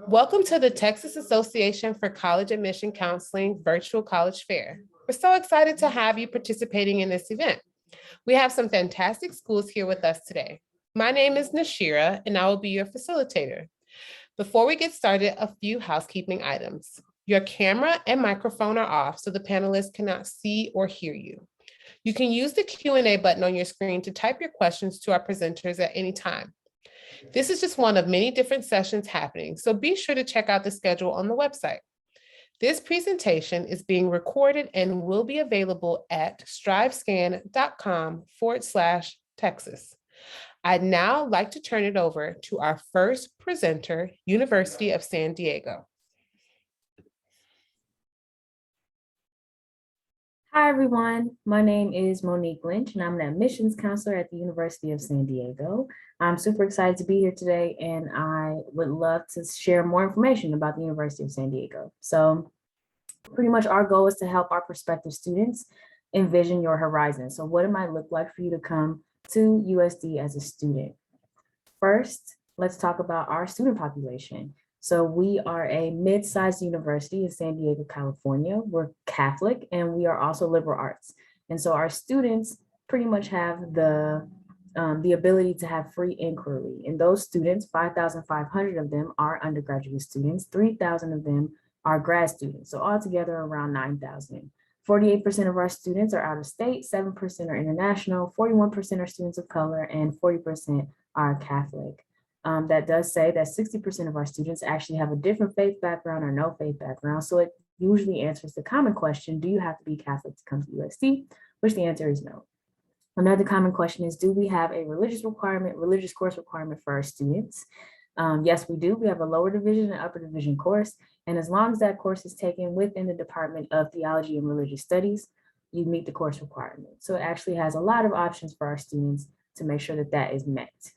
Welcome to the Texas Association for College Admission Counseling Virtual College Fair. We're so excited to have you participating in this event. We have some fantastic schools here with us today. My name is Nashira, and I will be your facilitator. Before we get started, a few housekeeping items. Your camera and microphone are off, so the panelists cannot see or hear you. You can use the Q&A button on your screen to type your questions to our presenters at any time. This is just one of many different sessions happening, so be sure to check out the schedule on the website. This presentation is being recorded and will be available at strivescan.com/Texas. I'd now like to turn it over to our first presenter, University of San Diego. Hi, everyone. My name is Monique Lynch, and I'm an admissions counselor at the University of San Diego. I'm super excited to be here today, and I would love to share more information about the University of San Diego. So pretty much our goal is to help our prospective students envision your horizon. So what it might look like for you to come to USD as a student. First, let's talk about our student population. So we are a mid-sized university in San Diego, California. We're Catholic, and we are also liberal arts. And so our students pretty much have the ability to have free inquiry. And those students, 5,500 of them are undergraduate students, 3,000 of them are grad students. So altogether around 9,000. 48% of our students are out of state, 7% are international, 41% are students of color, and 40% are Catholic. That does say that 60% of our students actually have a different faith background or no faith background. So it usually answers the common question, do you have to be Catholic to come to USD? Which the answer is no. Another common question is, do we have a religious course requirement for our students? Yes, we do. We have a lower division and upper division course. And as long as that course is taken within the Department of Theology and Religious Studies, you meet the course requirement. So it actually has a lot of options for our students to make sure that that is met.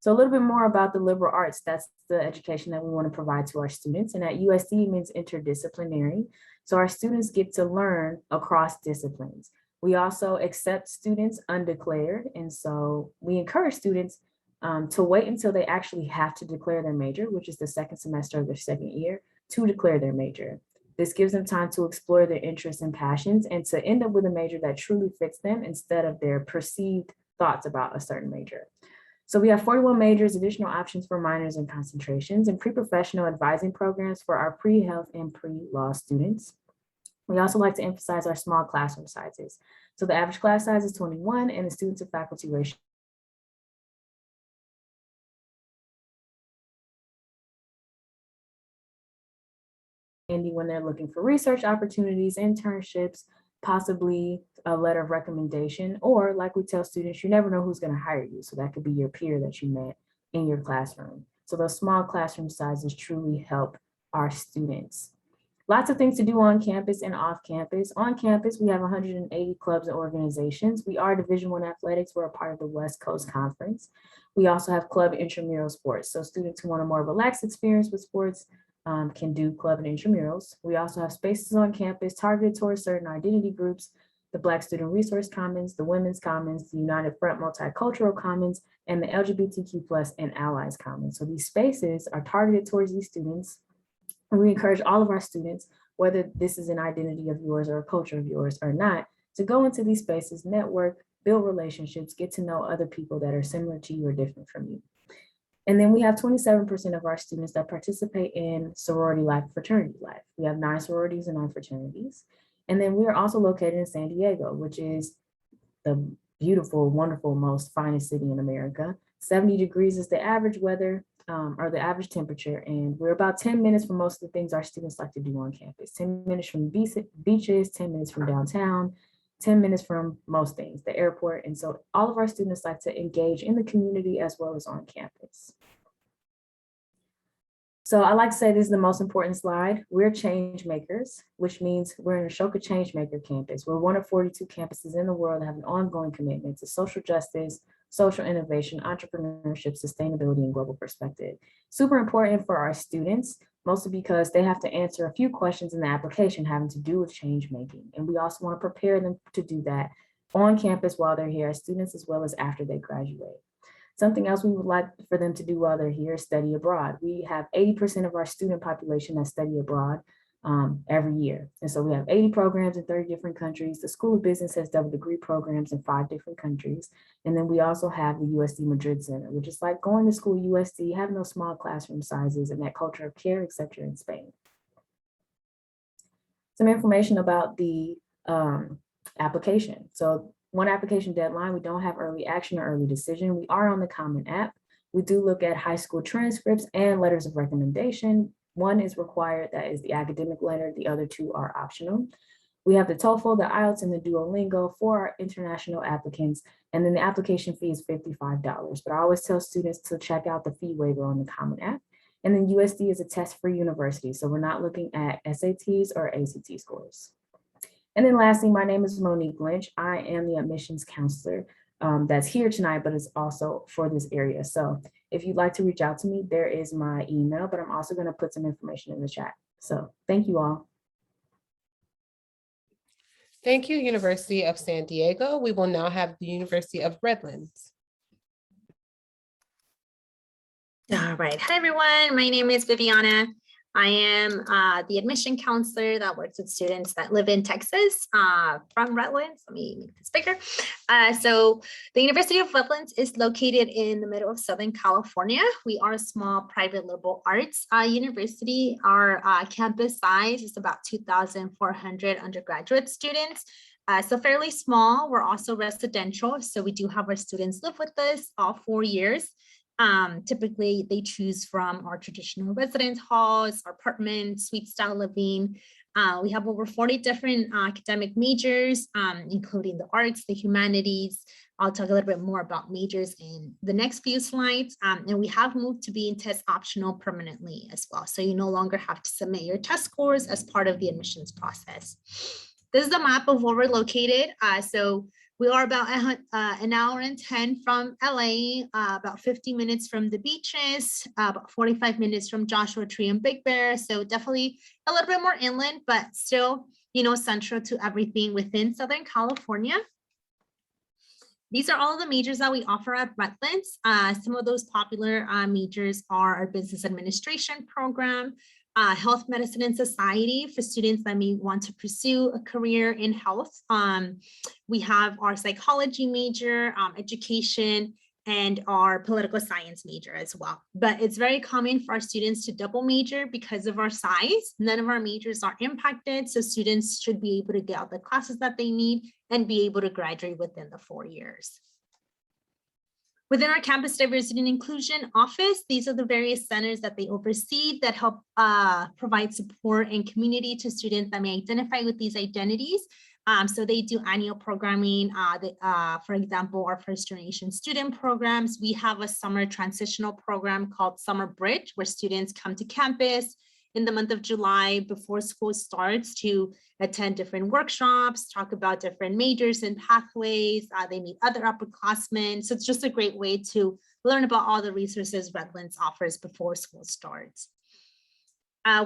So a little bit more about the liberal arts. That's the education that we want to provide to our students. And at USD it means interdisciplinary. So our students get to learn across disciplines. We also accept students undeclared. And so we encourage students to wait until they actually have to declare their major, which is the second semester of their second year, to declare their major. This gives them time to explore their interests and passions and to end up with a major that truly fits them instead of their perceived thoughts about a certain major. So we have 41 majors, additional options for minors and concentrations, and pre-professional advising programs for our pre-health and pre-law students. We also like to emphasize our small classroom sizes. So the average class size is 21 and the student to faculty ratio when they're looking for research opportunities, internships, possibly a letter of recommendation, or like we tell students, you never know who's going to hire you. So that could be your peer that you met in your classroom. So those small classroom sizes truly help our students. Lots of things to do on campus and off campus. On campus, we have 180 clubs and organizations. We are Division I athletics. We're a part of the West Coast Conference. We also have club intramural sports. So students who want a more relaxed experience with sports can do club and intramurals. We also have spaces on campus targeted towards certain identity groups, the Black Student Resource Commons, the Women's Commons, the United Front Multicultural Commons, and the LGBTQ+ and Allies Commons. So these spaces are targeted towards these students. And we encourage all of our students, whether this is an identity of yours or a culture of yours or not, to go into these spaces, network, build relationships, get to know other people that are similar to you or different from you. And then we have 27% of our students that participate in sorority life, fraternity life. We have 9 sororities and 9 fraternities. And then we are also located in San Diego, which is the beautiful, wonderful, most finest city in America. 70 degrees is the average weather or the average temperature. And we're about 10 minutes from most of the things our students like to do on campus. 10 minutes from beaches, 10 minutes from downtown, 10 minutes from most things, the airport. And so all of our students like to engage in the community as well as on campus. So I like to say this is the most important slide. We're change makers, which means we're an Ashoka Changemaker campus. We're one of 42 campuses in the world that have an ongoing commitment to social justice, social innovation, entrepreneurship, sustainability, and global perspective. Super important for our students, mostly because they have to answer a few questions in the application having to do with change making. And we also want to prepare them to do that on campus while they're here as students, as well as after they graduate. Something else we would like for them to do while they're here is study abroad. We have 80% of our student population that study abroad every year. And so we have 80 programs in 30 different countries. The School of Business has double degree programs in 5 different countries. And then we also have the USD Madrid Center, which is like going to school USD, having those small classroom sizes and that culture of care, et cetera, in Spain. Some information about the application. So one application deadline, we don't have early action or early decision. We are on the Common App. We do look at high school transcripts and letters of recommendation. One is required, that is the academic letter. The other 2 are optional. We have the TOEFL, the IELTS, and the Duolingo for our international applicants. And then the application fee is $55. But I always tell students to check out the fee waiver on the Common App. And then USD is a test-free university. So we're not looking at SATs or ACT scores. And then lastly, my name is Monique Lynch. I am the admissions counselor that's here tonight, but is also for this area. So if you'd like to reach out to me, there is my email, but I'm also going to put some information in the chat. So thank you all. Thank you, University of San Diego. We will now have the University of Redlands. All right. Hi, everyone. My name is Viviana. I am the admission counselor that works with students that live in Texas from Redlands. Let me make this bigger. So the University of Redlands is located in the middle of Southern California. We are a small private liberal arts university. Our campus size is about 2,400 undergraduate students. So fairly small. We're also residential. So we do have our students live with us all 4 years. Typically, they choose from our traditional residence halls, our apartments, suite style living. We have over 40 different academic majors, including the arts, the humanities. I'll talk a little bit more about majors in the next few slides. And we have moved to being test optional permanently as well. So you no longer have to submit your test scores as part of the admissions process. This is a map of where we're located. So we are about an hour and 10 from LA, about 50 minutes from the beaches, about 45 minutes from Joshua Tree and Big Bear. So definitely a little bit more inland, but still, central to everything within Southern California. These are all the majors that we offer at Redlands. Some of those popular majors are our business administration program, health, medicine, and society for students that may want to pursue a career in health. We have our psychology major, education, and our political science major as well. But it's very common for our students to double major because of our size. None of our majors are impacted, so students should be able to get all the classes that they need and be able to graduate within the 4 years. Within our campus diversity and inclusion office, these are the various centers that they oversee that help provide support and community to students that may identify with these identities. So they do annual programming. For example, our first generation student programs. We have a summer transitional program called Summer Bridge, where students come to campus in the month of July before school starts to attend different workshops, talk about different majors and pathways. They meet other upperclassmen. So it's just a great way to learn about all the resources Redlands offers before school starts.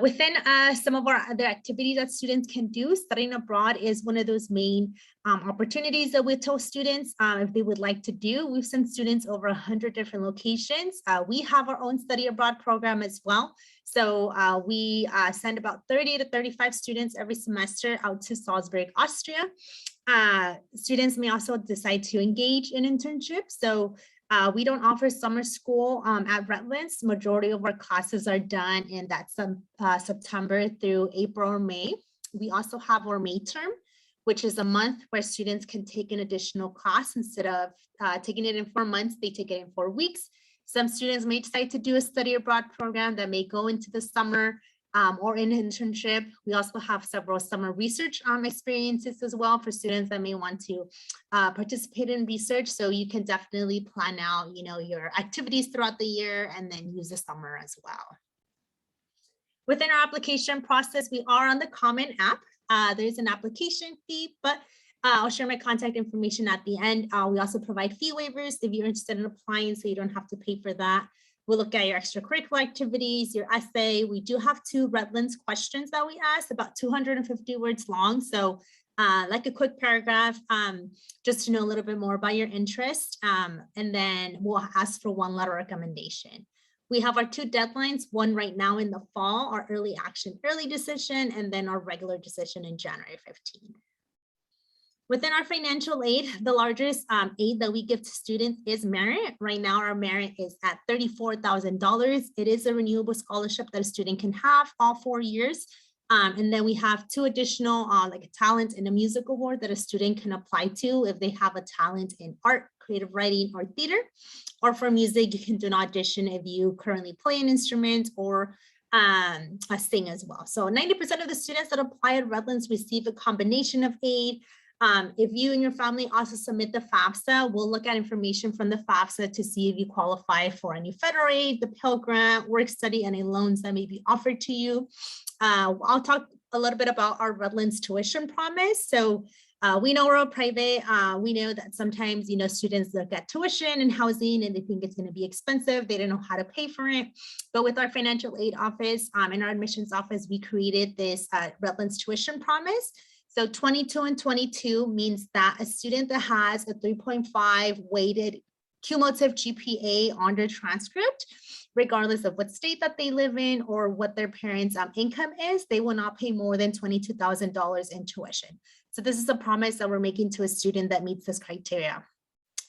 Within some of our other activities that students can do, studying abroad is one of those main opportunities that we tell students if they would like to do. We've sent students over 100 different locations. We have our own study abroad program as well. So we send about 30 to 35 students every semester out to Salzburg, Austria. Students may also decide to engage in internships. So we don't offer summer school at Redlands. Majority of our classes are done in that September through April or May. We also have our May term, which is a month where students can take an additional class. Instead of taking it in 4 months, they take it in 4 weeks. Some students may decide to do a study abroad program that may go into the summer or an internship. We also have several summer research experiences as well for students that may want to participate in research. So you can definitely plan out, your activities throughout the year and then use the summer as well. Within our application process, we are on the Common App. There's an application fee, but I'll share my contact information at the end. We also provide fee waivers if you're interested in applying, so you don't have to pay for that. We'll look at your extracurricular activities, your essay. We do have 2 Redlands questions that we ask, about 250 words long. So like a quick paragraph, just to know a little bit more about your interest. And then we'll ask for one letter recommendation. We have our 2 deadlines, one right now in the fall, our early action, early decision, and then our regular decision in January 15. Within our financial aid, the largest aid that we give to students is merit. Right now, our merit is at $34,000. It is a renewable scholarship that a student can have all 4 years. And then we have 2 additional, like a talent and a music award that a student can apply to if they have a talent in art, creative writing, or theater. Or for music, you can do an audition if you currently play an instrument or sing as well. So 90% of the students that apply at Redlands receive a combination of aid. If you and your family also submit the FAFSA, we'll look at information from the FAFSA to see if you qualify for any federal aid, the Pell Grant, work study, and any loans that may be offered to you. I'll talk a little bit about our Redlands tuition promise. So we know we're a private. We know that sometimes, students look at tuition and housing and they think it's going to be expensive. They don't know how to pay for it. But with our financial aid office and our admissions office, we created this Redlands tuition promise. So 22 and 22 means that a student that has a 3.5 weighted cumulative GPA on their transcript, regardless of what state that they live in or what their parents' income is, they will not pay more than $22,000 in tuition. So this is a promise that we're making to a student that meets this criteria.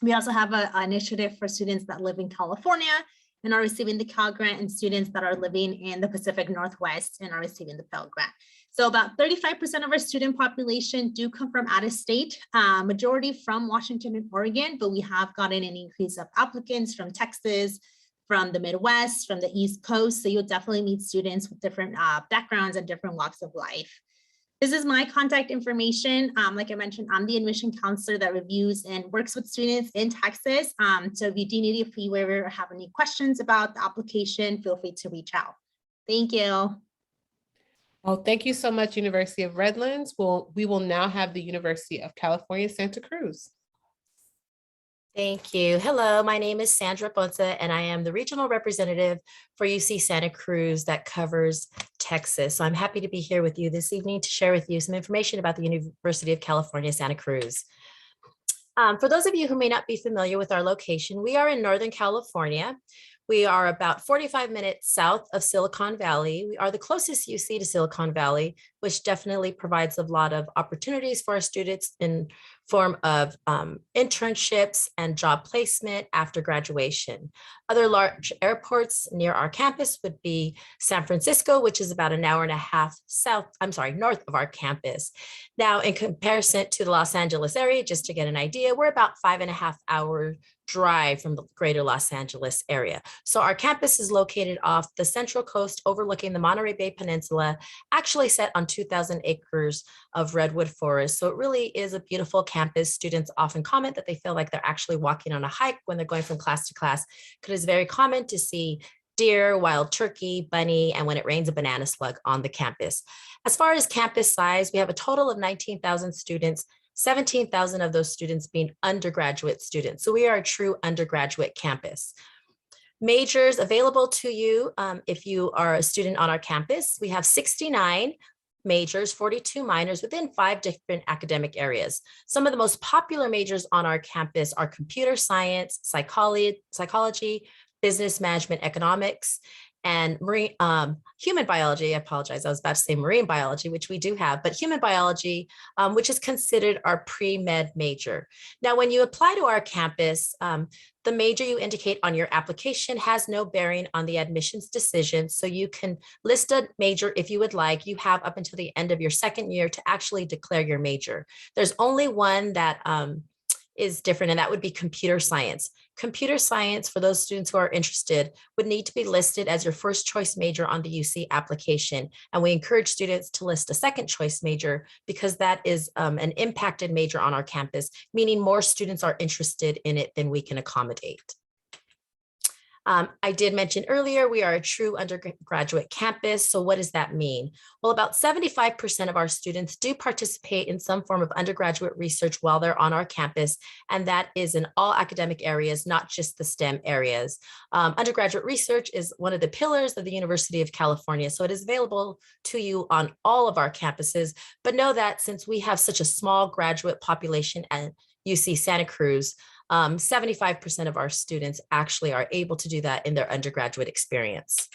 We also have an initiative for students that live in California and are receiving the Cal Grant, and students that are living in the Pacific Northwest and are receiving the Pell Grant. So about 35% of our student population do come from out of state, majority from Washington and Oregon, but we have gotten an increase of applicants from Texas, from the Midwest, from the East Coast. So you'll definitely meet students with different backgrounds and different walks of life. This is my contact information. Like I mentioned, I'm the admission counselor that reviews and works with students in Texas. So if you do need a fee waiver or have any questions about the application, feel free to reach out. Thank you. Well, thank you so much, University of Redlands. We will now have the University of California, Santa Cruz. Thank you. Hello, my name is Sandra Ponce, and I am the regional representative for UC Santa Cruz that covers Texas. So I'm happy to be here with you this evening to share with you some information about the University of California, Santa Cruz. For those of you who may not be familiar with our location, we are in Northern California. We are about 45 minutes south of Silicon Valley. We are the closest UC to Silicon Valley, which definitely provides a lot of opportunities for our students in form of internships and job placement after graduation. Other large airports near our campus would be San Francisco, which is about an hour and a half north of our campus. Now, in comparison to the Los Angeles area, just to get an idea, we're about 5.5 hours drive from the greater Los Angeles area. So our campus is located off the Central Coast overlooking the Monterey Bay Peninsula, actually set on 2,000 acres of redwood forest. So it really is a beautiful campus. Students often comment that they feel like they're actually walking on a hike when they're going from class to class, because it's very common to see deer, wild turkey, bunny, and when it rains, a banana slug on the campus. As far as campus size, we have a total of 19,000 students, 17,000 of those students being undergraduate students. So we are a true undergraduate campus. Majors available to you if you are a student on our campus. We have 69 majors, 42 minors within 5 different academic areas. Some of the most popular majors on our campus are computer science, psychology, business management, economics, and human biology. I apologize, I was about to say marine biology, which we do have, but human biology, which is considered our pre-med major. Now, when you apply to our campus, the major you indicate on your application has no bearing on the admissions decision. So you can list a major if you would like. You have up until the end of your second year to actually declare your major. There's only one that is different, and that would be computer science. Computer science, for those students who are interested, would need to be listed as your first choice major on the UC application. And we encourage students to list a second choice major because that is an impacted major on our campus, meaning more students are interested in it than we can accommodate. I did mention earlier, we are a true undergraduate campus. So what does that mean? Well, about 75% of our students do participate in some form of undergraduate research while they're on our campus, and that is in all academic areas, not just the STEM areas. Undergraduate research is one of the pillars of the University of California, so it is available to you on all of our campuses, but know that since we have such a small graduate population at UC Santa Cruz, 75% of our students actually are able to do that in their undergraduate experience.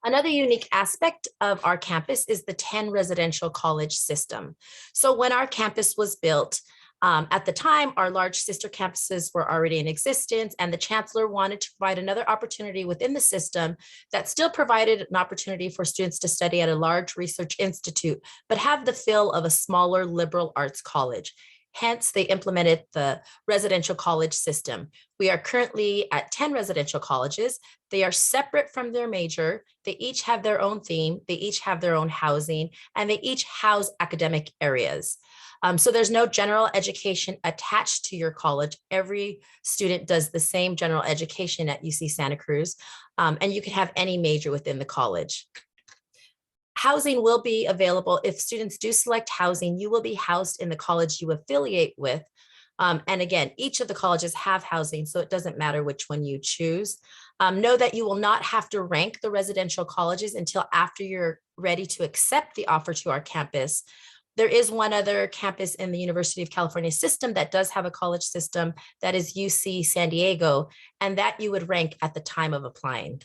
Another unique aspect of our campus is the 10 residential college system. So when our campus was built, at the time, our large sister campuses were already in existence, and the chancellor wanted to provide another opportunity within the system that still provided an opportunity for students to study at a large research institute, but have the feel of a smaller liberal arts college. Hence, they implemented the residential college system. We are currently at 10 residential colleges. They are separate from their major. They each have their own theme. They each have their own housing, and they each house academic areas. So there's no general education attached to your college. Every student does the same general education at UC Santa Cruz, and you can have any major within the college. Housing will be available. If students do select housing, you will be housed in the college you affiliate with. And again, each of the colleges have housing, so it doesn't matter which one you choose. Know that you will not have to rank the residential colleges until after you're ready to accept the offer to our campus. There is one other campus in the University of California system that does have a college system, that is UC San Diego, and that you would rank at the time of applying.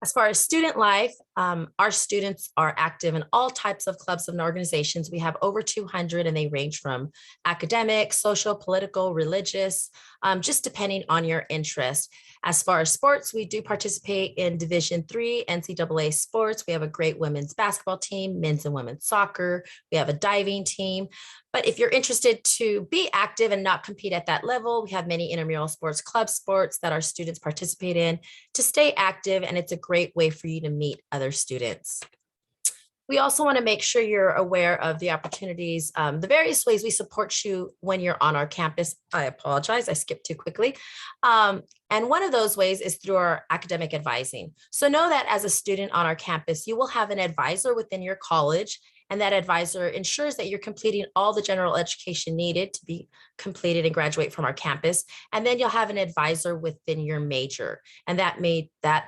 As far as student life, our students are active in all types of clubs and organizations. We have over 200, and they range from academic, social, political, religious, just depending on your interest. As far as sports, we do participate in Division III NCAA sports. We have a great women's basketball team, men's and women's soccer. We have a diving team. But if you're interested to be active and not compete at that level, we have many intramural sports, club sports that our students participate in to stay active, and it's a great way for you to meet other students. We also want to make sure you're aware of the opportunities, the various ways we support you when you're on our campus. I apologize, I skipped too quickly. And one of those ways is through our academic advising. So know that as a student on our campus, you will have an advisor within your college, and that advisor ensures that you're completing all the general education needed to be completed and graduate from our campus. And then you'll have an advisor within your major. And that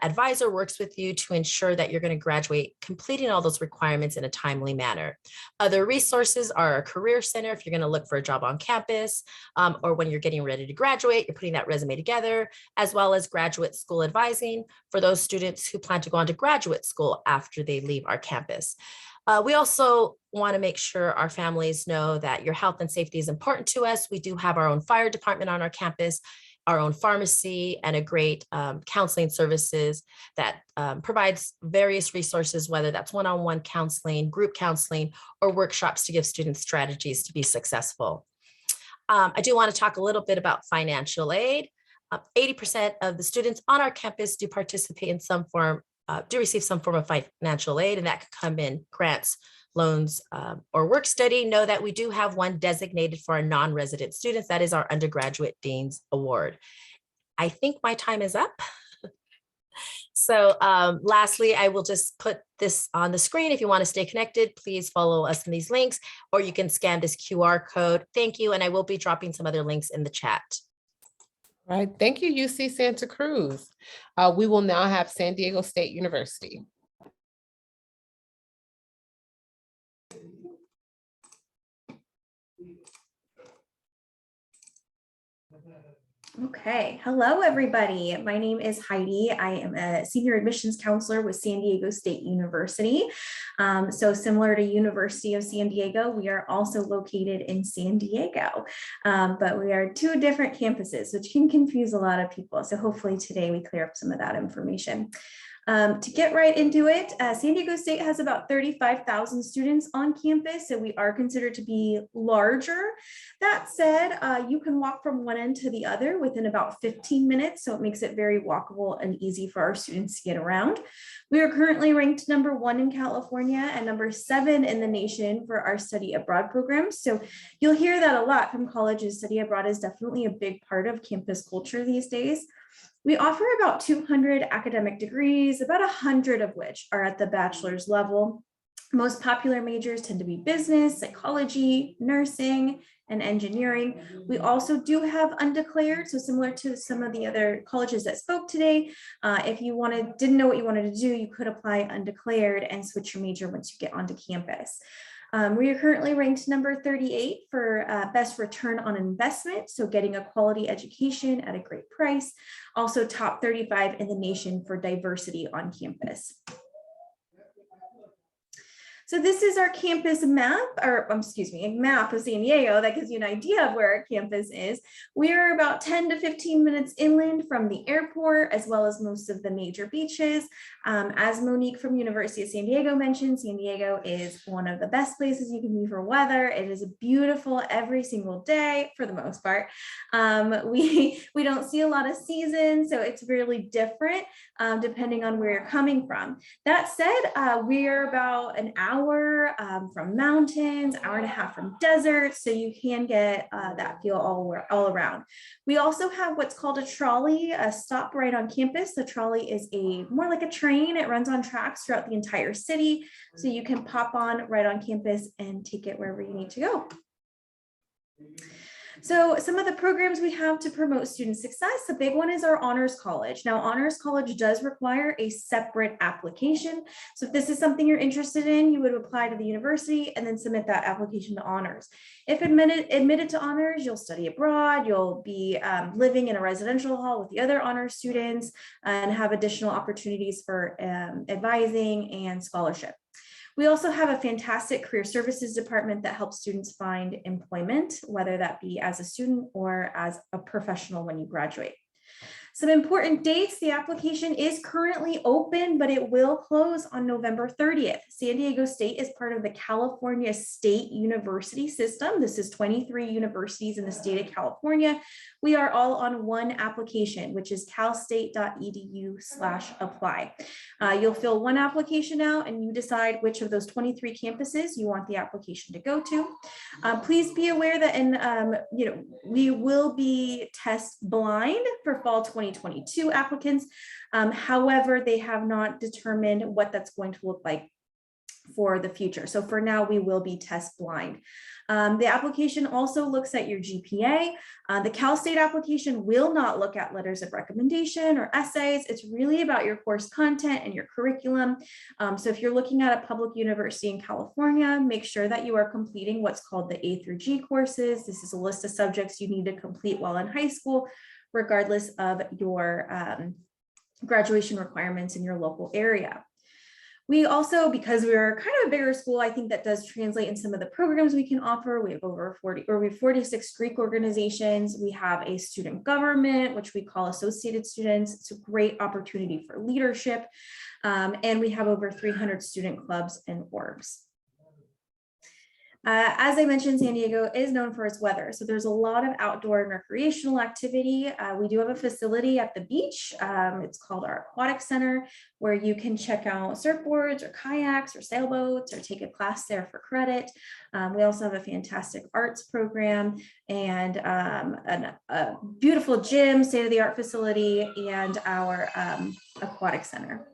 advisor works with you to ensure that you're going to graduate completing all those requirements in a timely manner. Other resources are a career center if you're going to look for a job on campus, or when you're getting ready to graduate, you're putting that resume together, as well as graduate school advising for those students who plan to go on to graduate school after they leave our campus. We also want to make sure our families know that your health and safety is important to us. We do have our own fire department on our campus, our own pharmacy, and a great counseling services that provides various resources, whether that's one-on-one counseling, group counseling, or workshops to give students strategies to be successful. I do want to talk a little bit about financial aid. 80% of the students on our campus do participate in some form, do receive some form of financial aid, and that could come in grants, loans, or work study. Know that we do have one designated for our non-resident students. That is our Undergraduate Dean's Award. I think my time is up. So lastly, I will just put this on the screen. If you want to stay connected, please follow us in these links, or you can scan this QR code. Thank you, and I will be dropping some other links in the chat. All right, thank you, UC Santa Cruz. We will now have San Diego State University. Okay, hello everybody. My name is Heidi. I am a senior admissions counselor with San Diego State University. So similar to University of San Diego, we are also located in San Diego, but we are two different campuses, which can confuse a lot of people. So hopefully today we clear up some of that information. To get right into it, San Diego State has about 35,000 students on campus, so we are considered to be larger. That said, you can walk from one end to the other within about 15 minutes, so it makes it very walkable and easy for our students to get around. We are currently ranked #1 in California and #7 in the nation for our study abroad programs. So you'll hear that a lot from colleges. Study abroad is definitely a big part of campus culture these days. We offer about 200 academic degrees, about 100 of which are at the bachelor's level. Most popular majors tend to be business, psychology, nursing, and engineering. We also do have undeclared, so similar to some of the other colleges that spoke today. If you didn't know what you wanted to do, you could apply undeclared and switch your major once you get onto campus. We are currently ranked number 38 for best return on investment, so getting a quality education at a great price. Also top 35 in the nation for diversity on campus. So this is our campus map, or excuse me, a map of San Diego that gives you an idea of where our campus is. We are about 10 to 15 minutes inland from the airport, as well as most of the major beaches. As Monique from University of San Diego mentioned, San Diego is one of the best places you can be for weather. It is beautiful every single day for the most part. We don't see a lot of seasons, so it's really different depending on where you're coming from. That said, we are about an hour from mountains, hour and a half from deserts, so you can get that feel all around. We also have what's called a trolley, a stop right on campus. The trolley is more like a train. It runs on tracks throughout the entire city, so you can pop on right on campus and take it wherever you need to go. So some of the programs we have to promote student success, the big one is our Honors College. Now, Honors College does require a separate application. So if this is something you're interested in, you would apply to the university and then submit that application to Honors. If admitted to Honors, you'll study abroad, you'll be living in a residential hall with the other Honors students and have additional opportunities for advising and scholarship. We also have a fantastic career services department that helps students find employment, whether that be as a student or as a professional when you graduate. Some important dates: the application is currently open, but it will close on November 30th. San Diego State is part of the California State University system. This is 23 universities in the state of California. We are all on one application, which is calstate.edu/apply. You'll fill one application out and you decide which of those 23 campuses you want the application to go to. Please be aware that we will be test blind for fall 2022 applicants. However, they have not determined what that's going to look like for the future. So for now, we will be test blind. The application also looks at your GPA. The Cal State application will not look at letters of recommendation or essays. It's really about your course content and your curriculum. So if you're looking at a public university in California, make sure that you are completing what's called the A through G courses. This is a list of subjects you need to complete while in high school, regardless of your graduation requirements in your local area. We also, because we're kind of a bigger school, I think that does translate in some of the programs we can offer. We have we have 46 Greek organizations. We have a student government, which we call Associated Students. It's a great opportunity for leadership. And we have over 300 student clubs and orbs. As I mentioned, San Diego is known for its weather. So there's a lot of outdoor and recreational activity. We do have a facility at the beach. It's called our Aquatic Center, where you can check out surfboards or kayaks or sailboats or take a class there for credit. We also have a fantastic arts program and a beautiful gym, state-of-the-art facility, and our Aquatic Center.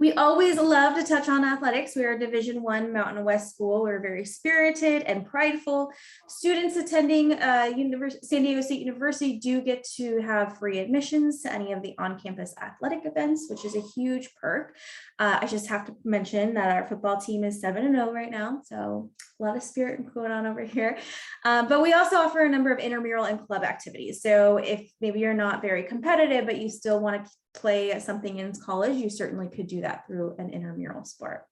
We always love to touch on athletics. We are a Division I Mountain West school. We're very spirited and prideful. Students attending San Diego State University do get to have free admissions to any of the on-campus athletic events, which is a huge perk. I just have to mention that our football team is 7-0 right now, so a lot of spirit going on over here. But we also offer a number of intramural and club activities. So if maybe you're not very competitive, but you still want to play something in college, you certainly could do that through an intramural sport.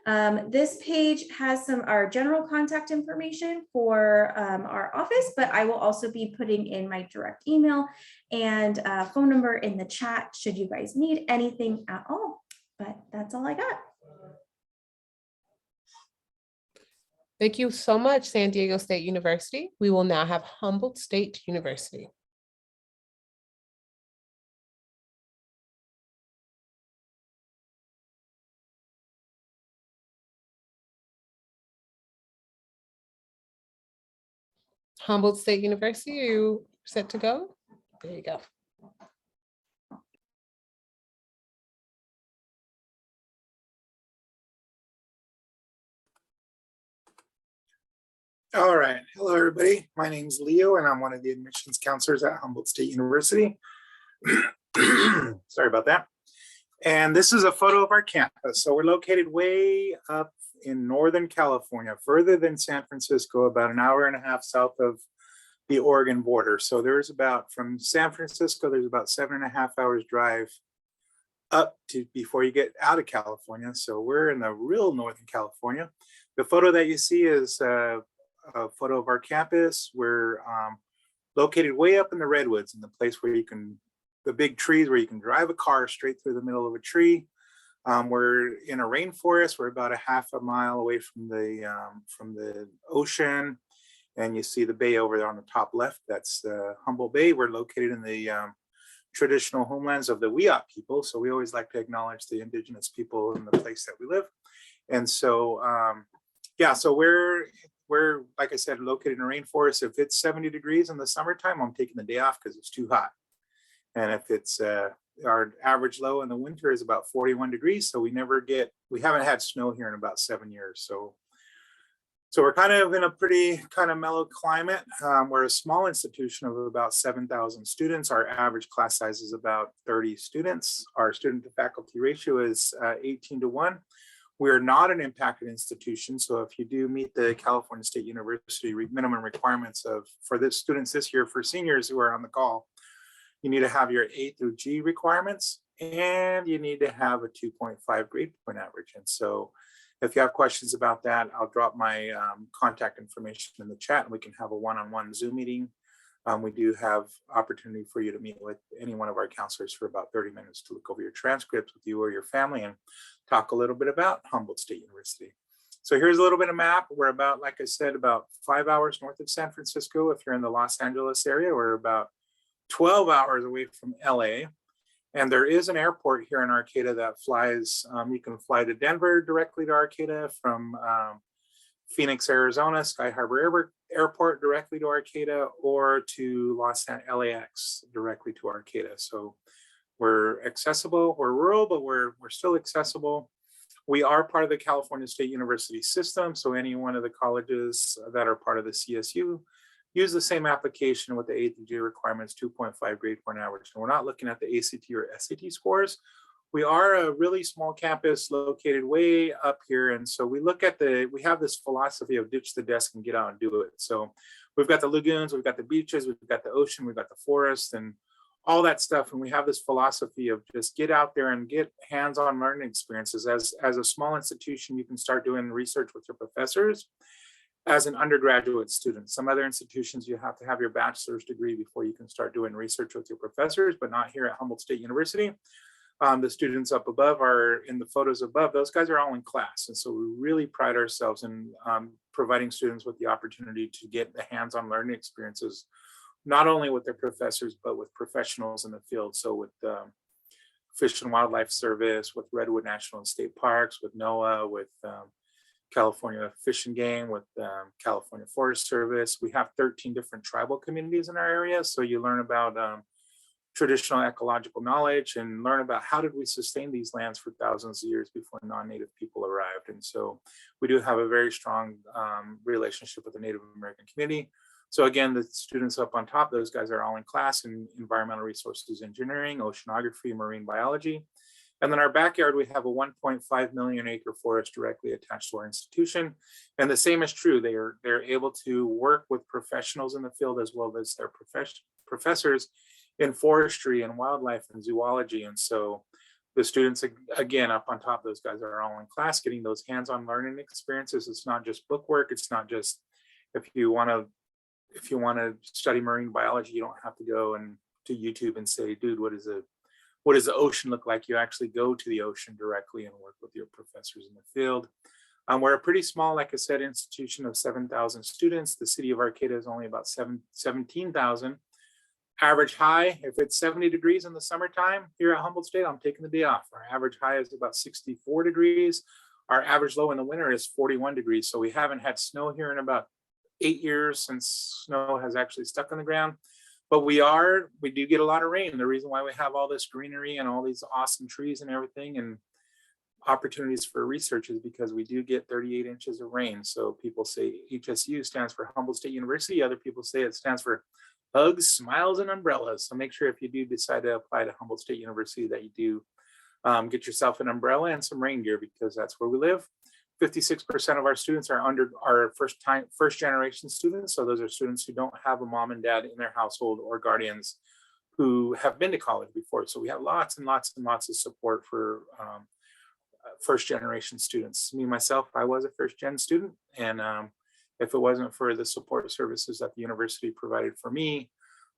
This page has our general contact information for our office, but I will also be putting in my direct email and phone number in the chat should you guys need anything at all. But that's all I got. Thank you so much, San Diego State University. We will now have Humboldt State University. Humboldt State University, are you set to go? There you go. All right. Hello, everybody. My name's Leo, and I'm one of the admissions counselors at Humboldt State University. Sorry about that. And this is a photo of our campus. So we're located way up in Northern California, further than San Francisco, about an hour and a half south of the Oregon border. So there's about, from San Francisco, there's about 7.5 hours drive up to before you get out of California. So we're in the real Northern California. The photo that you see is a photo of our campus. We're located way up in the redwoods, in the place where you can, the big trees where you can drive a car straight through the middle of a tree. We're in a rainforest. We're about a half a mile away from the ocean, and you see the bay over there on the top left. That's Humboldt Bay. We're located in the traditional homelands of the Wiyot people, so we always like to acknowledge the indigenous people in the place that we live. And so yeah, so we're like I said, located in a rainforest. If it's 70 degrees in the summertime, I'm taking the day off because it's too hot. And if it's our average low in the winter is about 41 degrees, so we haven't had snow here in about 7 years. So we're kind of in a pretty kind of mellow climate. We're a small institution of about 7,000 students. Our average class size is about 30 students. Our student to faculty ratio is 18:1. We're not an impacted institution. So if you do meet the California State University minimum requirements for the students this year, for seniors who are on the call, you need to have your A through G requirements, and you need to have a 2.5 grade point average. And so if you have questions about that, I'll drop my contact information in the chat, and we can have a one-on-one Zoom meeting. We do have opportunity for you to meet with any one of our counselors for about 30 minutes to look over your transcripts with you or your family and talk a little bit about Humboldt State University. So here's a little bit of map. We're about, like I said, about 5 hours north of San Francisco. If you're in the Los Angeles area, we're about 12 hours away from LA. And there is an airport here in Arcata that flies, you can fly to Denver directly to Arcata, from Phoenix, Arizona, Sky Harbor Airport directly to Arcata, or to LAX directly to Arcata. So we're accessible, we're rural, but we're still accessible. We are part of the California State University system. So any one of the colleges that are part of the CSU use the same application with the A through G requirements, 2.5 grade point average. And we're not looking at the ACT or SAT scores. We are a really small campus located way up here. And so we have this philosophy of ditch the desk and get out and do it. So we've got the lagoons, we've got the beaches, we've got the ocean, we've got the forest and all that stuff. And we have this philosophy of just get out there and get hands-on learning experiences. As a small institution, you can start doing research with your professors as an undergraduate student. Some other institutions, you have to have your bachelor's degree before you can start doing research with your professors, but not here at Humboldt State University. The students up above are in the photos above, those guys are all in class. And so we really pride ourselves in providing students with the opportunity to get the hands-on learning experiences, not only with their professors, but with professionals in the field. So with Fish and Wildlife Service, with Redwood National and State Parks, with NOAA, with California Fish and Game, with California Forest Service. We have 13 different tribal communities in our area. So you learn about traditional ecological knowledge and learn about how did we sustain these lands for thousands of years before non-Native people arrived. And so we do have a very strong relationship with the Native American community. So again, the students up on top, those guys are all in class in environmental resources engineering, oceanography, marine biology. And then our backyard, we have a 1.5 million acre forest directly attached to our institution. And the same is true. They're able to work with professionals in the field as well as their professors in forestry and wildlife and zoology. And so the students, again, up on top, those guys are all in class getting those hands-on learning experiences. It's not just book work. It's not just, if you want to study marine biology, you don't have to go and to YouTube and say, dude, what does the ocean look like? You actually go to the ocean directly and work with your professors in the field. We're a pretty small, like I said, institution of 7,000 students. The city of Arcata is only about 17,000. Average high, if it's 70 degrees in the summertime here at Humboldt State, I'm taking the day off. Our average high is about 64 degrees. Our average low in the winter is 41 degrees. So we haven't had snow here in about 8 years since snow has actually stuck on the ground. But we do get a lot of rain. The reason why we have all this greenery and all these awesome trees and everything, and opportunities for research is because we do get 38 inches of rain. So people say HSU stands for Humboldt State University. Other people say it stands for hugs, smiles, and umbrellas. So make sure if you do decide to apply to Humboldt State University that you do get yourself an umbrella and some rain gear, because that's where we live. 56% of our students are first generation students. So those are students who don't have a mom and dad in their household or guardians who have been to college before. So we have lots and lots and lots of support for first generation students. Me, myself, I was a first gen student. And if it wasn't for the support services that the university provided for me,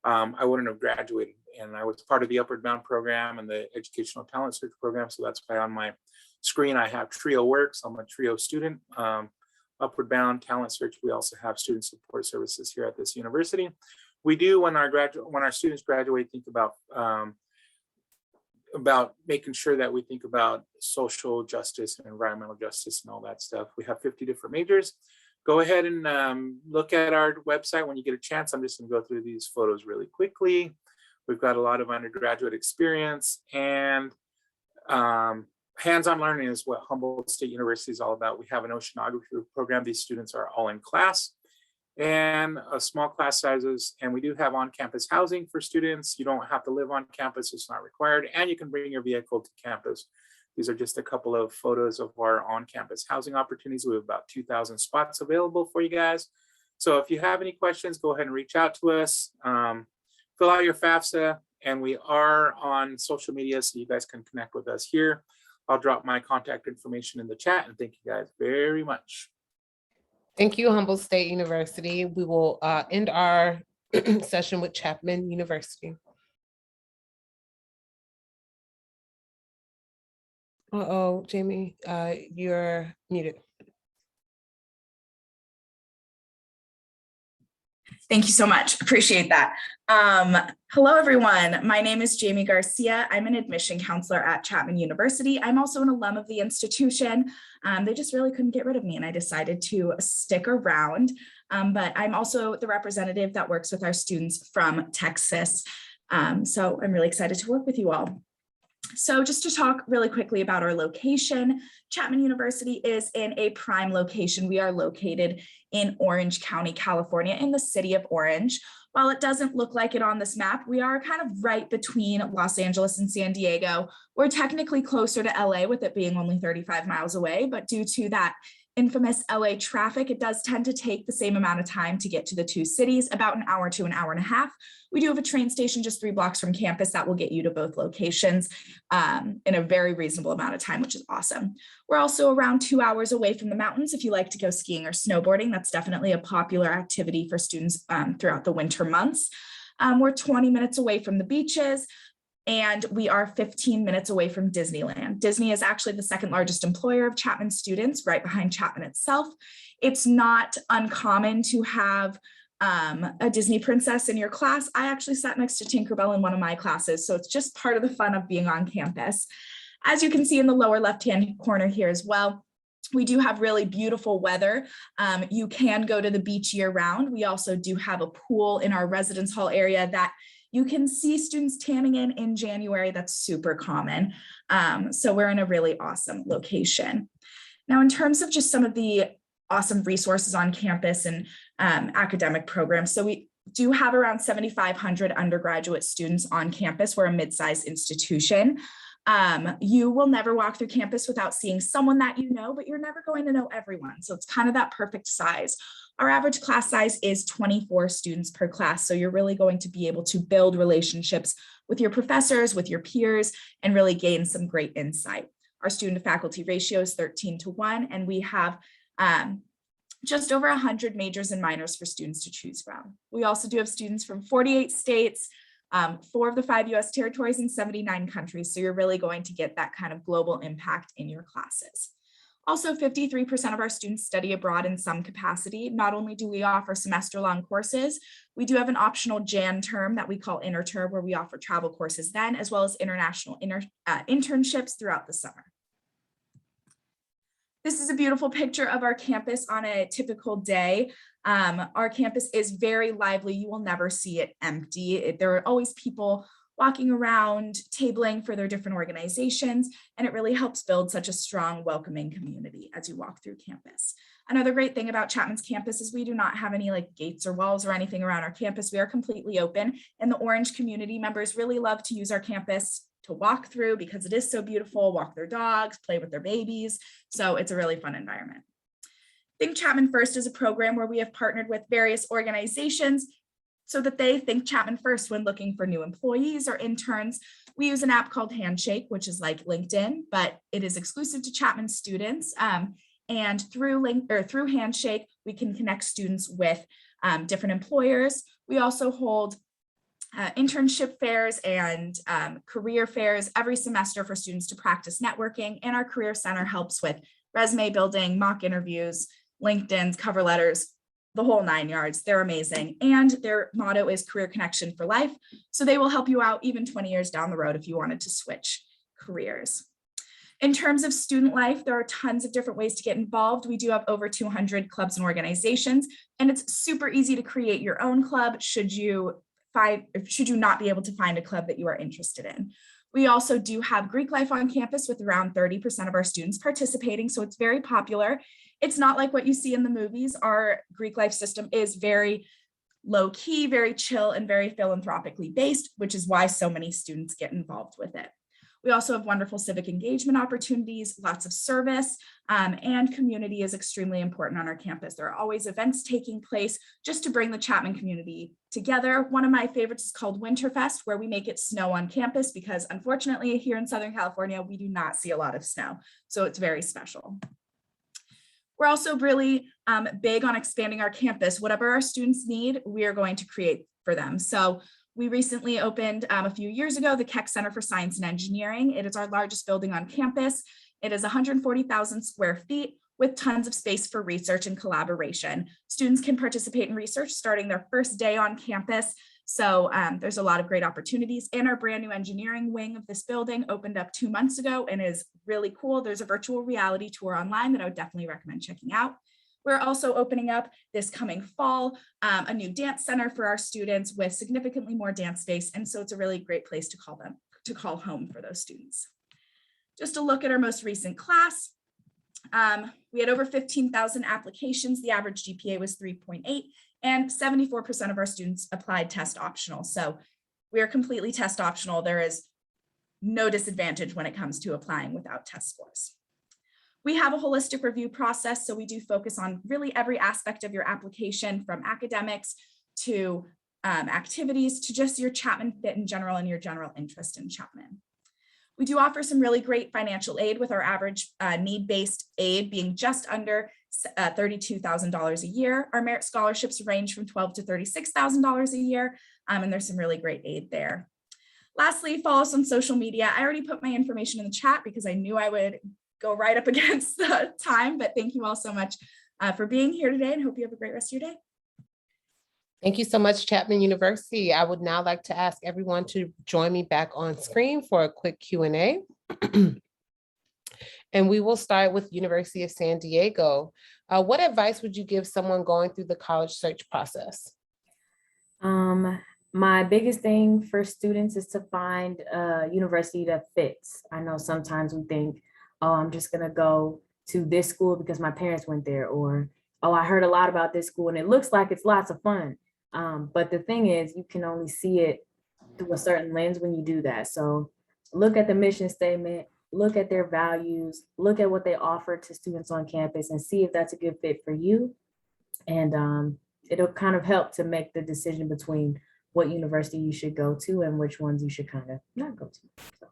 I wouldn't have graduated. And I was part of the Upward Bound program and the Educational Talent Search program. So that's why on my screen I have TRIO Works. I'm a TRIO student. Upward Bound, Talent Search. We also have student support services here at this university. We do, when our students graduate, think about making sure that we think about social justice and environmental justice and all that stuff. We have 50 different majors. Go ahead and look at our website when you get a chance. I'm just going to go through these photos really quickly. We've got a lot of undergraduate experience, and hands-on learning is what Humboldt State University is all about. We have an oceanography program. These students are all in class and small class sizes. And we do have on-campus housing for students. You don't have to live on campus, it's not required. And you can bring your vehicle to campus. These are just a couple of photos of our on-campus housing opportunities. We have about 2,000 spots available for you guys. So if you have any questions, go ahead and reach out to us. Fill out your FAFSA, and we are on social media, so you guys can connect with us here. I'll drop my contact information in the chat, and thank you guys very much. Thank you, Humboldt State University. We will end our session with Chapman University. Uh-oh, Jamie, you're muted. Thank you so much. Appreciate that. Hello, everyone. My name is Jamie Garcia. I'm an admission counselor at Chapman University. I'm also an alum of the institution. They just really couldn't get rid of me, and I decided to stick around. But I'm also the representative that works with our students from Texas. So I'm really excited to work with you all. So just to talk really quickly about our location, Chapman University is in a prime location. We are located in Orange County, California, in the city of Orange. While it doesn't look like it on this map, we are kind of right between Los Angeles and San Diego. We're technically closer to LA, with it being only 35 miles away, but due to that infamous LA traffic, it does tend to take the same amount of time to get to the two cities, about an hour to an hour and a half. We do have a train station just 3 blocks from campus that will get you to both locations in a very reasonable amount of time, which is awesome. We're also around 2 hours away from the mountains. If you like to go skiing or snowboarding, that's definitely a popular activity for students throughout the winter months. We're 20 minutes away from the beaches, and we are 15 minutes away from Disneyland. Disney is actually the second largest employer of Chapman students, right behind Chapman itself. It's not uncommon to have a Disney princess in your class. I actually sat next to Tinkerbell in one of my classes, so it's just part of the fun of being on campus. As you can see in the lower left-hand corner here as well, we do have really beautiful weather. You can go to the beach year-round. We also do have a pool in our residence hall area that you can see students tanning in January. That's super common. So we're in a really awesome location. Now, in terms of just some of the awesome resources on campus and academic programs, so we do have around 7,500 undergraduate students on campus. We're a mid-sized institution. You will never walk through campus without seeing someone that you know, but you're never going to know everyone. So it's kind of that perfect size. Our average class size is 24 students per class. So you're really going to be able to build relationships with your professors, with your peers, and really gain some great insight. Our student to faculty ratio is 13:1, and we have just over 100 majors and minors for students to choose from. We also do have students from 48 states, 4 of the 5 US territories, and 79 countries. So you're really going to get that kind of global impact in your classes. Also, 53% of our students study abroad in some capacity. Not only do we offer semester-long courses, we do have an optional Jan term that we call interterm, where we offer travel courses then, as well as international internships throughout the summer. This is a beautiful picture of our campus on a typical day. Our campus is very lively. You will never see it empty. There are always people walking around, tabling for their different organizations, and it really helps build such a strong, welcoming community as you walk through campus. Another great thing about Chapman's campus is we do not have any like gates or walls or anything around our campus. We are completely open, and the Orange community members really love to use our campus to walk through because it is so beautiful, walk their dogs, play with their babies. So it's a really fun environment. Think Chapman First is a program where we have partnered with various organizations so that they think Chapman First when looking for new employees or interns. We use an app called Handshake, which is like LinkedIn, but it is exclusive to Chapman students. And through Handshake, we can connect students with different employers. We also hold internship fairs and career fairs every semester for students to practice networking. And our Career Center helps with resume building, mock interviews, LinkedIn's, cover letters, the whole 9 yards. They're amazing. And their motto is career connection for life. So they will help you out even 20 years down the road if you wanted to switch careers. In terms of student life, there are tons of different ways to get involved. We do have over 200 clubs and organizations, and it's super easy to create your own club should you not be able to find a club that you are interested in. We also do have Greek life on campus with around 30% of our students participating, so it's very popular. It's not like what you see in the movies. Our Greek life system is very low key, very chill, and very philanthropically based, which is why so many students get involved with it. We also have wonderful civic engagement opportunities, lots of service, and community is extremely important on our campus. There are always events taking place just to bring the Chapman community together. One of my favorites is called Winterfest, where we make it snow on campus because unfortunately here in Southern California, we do not see a lot of snow. So it's very special. We're also really big on expanding our campus. Whatever our students need, we are going to create for them. So we recently opened a few years ago, the Keck Center for Science and Engineering. It is our largest building on campus. It is 140,000 square feet with tons of space for research and collaboration. Students can participate in research starting their first day on campus. So there's a lot of great opportunities. And our brand new engineering wing of this building opened up 2 months ago and is really cool. There's a virtual reality tour online that I would definitely recommend checking out. We're also opening up this coming fall, a new dance center for our students with significantly more dance space. And so it's a really great place to call home for those students. Just a look at our most recent class. We had over 15,000 applications. The average GPA was 3.8 and 74% of our students applied test optional. So we are completely test optional. There is no disadvantage when it comes to applying without test scores. We have a holistic review process, so we do focus on really every aspect of your application, from academics to activities to just your Chapman fit in general and your general interest in Chapman. We do offer some really great financial aid, with our average need-based aid being just under $32,000 a year. Our merit scholarships range from $12,000 to $36,000 a year, and there's some really great aid there. Lastly, follow us on social media. I already put my information in the chat because I knew I would go right up against the time, but thank you all so much for being here today, and hope you have a great rest of your day. Thank you so much, Chapman University. I would now like to ask everyone to join me back on screen for a quick Q&A. And we will start with University of San Diego. What advice would you give someone going through the college search process? My biggest thing for students is to find a university that fits. I know sometimes we think, oh, I'm just gonna go to this school because my parents went there, or, oh, I heard a lot about this school and it looks like it's lots of fun. But the thing is, you can only see it through a certain lens when you do that. So look at the mission statement, look at their values, look at what they offer to students on campus and see if that's a good fit for you. And it'll kind of help to make the decision between what university you should go to and which ones you should kind of not go to. So.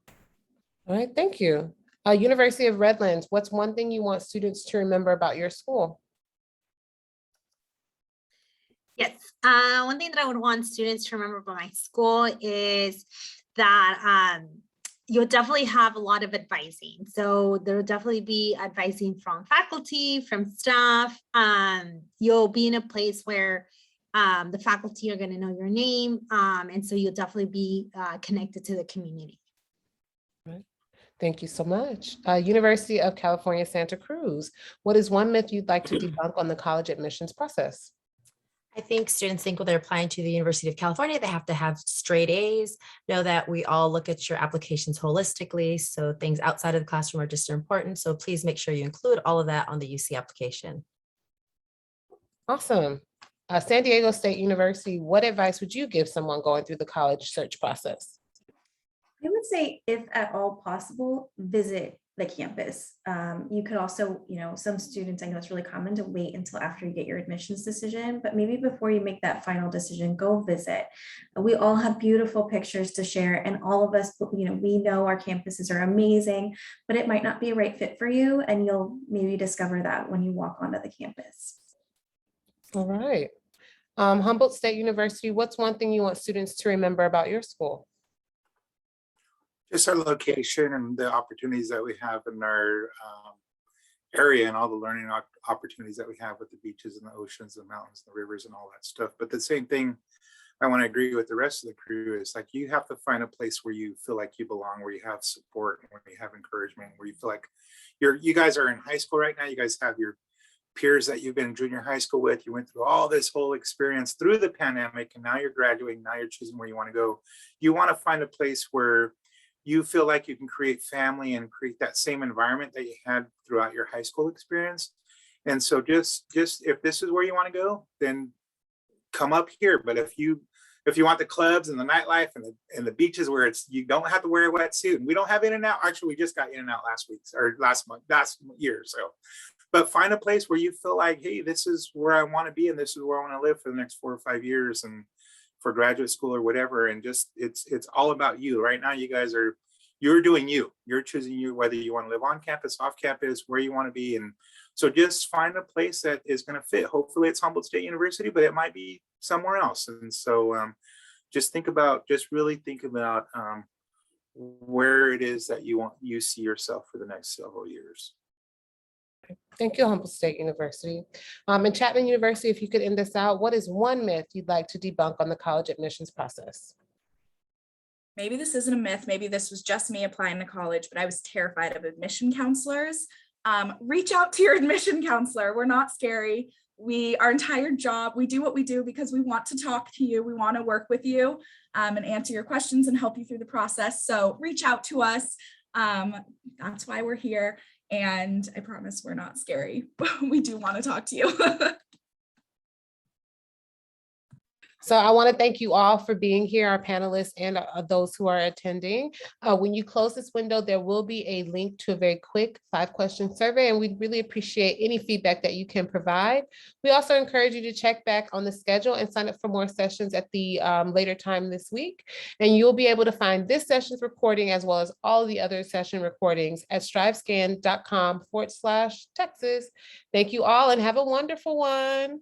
All right, thank you. University of Redlands, what's one thing you want students to remember about your school? Yes, one thing that I would want students to remember about my school is that you'll definitely have a lot of advising. So there will definitely be advising from faculty, from staff. You'll be in a place where the faculty are going to know your name. And so you'll definitely be connected to the community. Right. Thank you so much. University of California, Santa Cruz. What is one myth you'd like to debunk on the college admissions process? I think students think when they're applying to the University of California, they have to have straight A's. Know that we all look at your applications holistically. So things outside of the classroom are just as important. So please make sure you include all of that on the UC application. Awesome. San Diego State University, what advice would you give someone going through the college search process? I would say, if at all possible, visit the campus. You could also, some students, I know it's really common to wait until after you get your admissions decision, but maybe before you make that final decision, go visit. We all have beautiful pictures to share, and all of us, we know our campuses are amazing, but it might not be a right fit for you, and you'll maybe discover that when you walk onto the campus. All right. Humboldt State University, what's one thing you want students to remember about your school? Just our location and the opportunities that we have in our area, and all the learning opportunities that we have with the beaches and the oceans and mountains and the rivers and all that stuff. But the same thing, I want to agree with the rest of the crew, is like, you have to find a place where you feel like you belong, where you have support, where you have encouragement, where you feel like you guys are in high school right now. You guys have your peers that you've been in junior high school with. You went through all this whole experience through the pandemic, and now you're graduating. Now you're choosing where you want to go. You want to find a place where you feel like you can create family and create that same environment that you had throughout your high school experience. And so just if this is where you want to go, then come up here. But if you want the clubs and the nightlife and the beaches where you don't have to wear a wetsuit, and we don't have In-N-Out. Actually, we just got In-N-Out last year. So, but find a place where you feel like, hey, this is where I want to be, and this is where I want to live for the next 4 or 5 years, and for graduate school or whatever. And just it's all about you right now. You guys you're doing you're choosing whether you want to live on campus, off campus, where you want to be. And so just find a place that is going to fit. Hopefully it's Humboldt State University, but it might be somewhere else. And so just really think about where it is that you see yourself for the next several years. Thank you, Humboldt State University. And Chapman University, if you could end this out, what is one myth you'd like to debunk on the college admissions process? Maybe this isn't a myth. Maybe this was just me applying to college, but I was terrified of admission counselors. Reach out to your admission counselor. We're not scary. Our entire job, we do what we do because we want to talk to you. We want to work with you and answer your questions and help you through the process. So reach out to us. That's why we're here. And I promise we're not scary, but we do want to talk to you. So I want to thank you all for being here, our panelists and those who are attending. When you close this window, there will be a link to a very quick 5-question survey, and we'd really appreciate any feedback that you can provide. We also encourage you to check back on the schedule and sign up for more sessions at the later time this week. And you'll be able to find this session's recording as well as all the other session recordings at strivescan.com/Texas. Thank you all and have a wonderful one.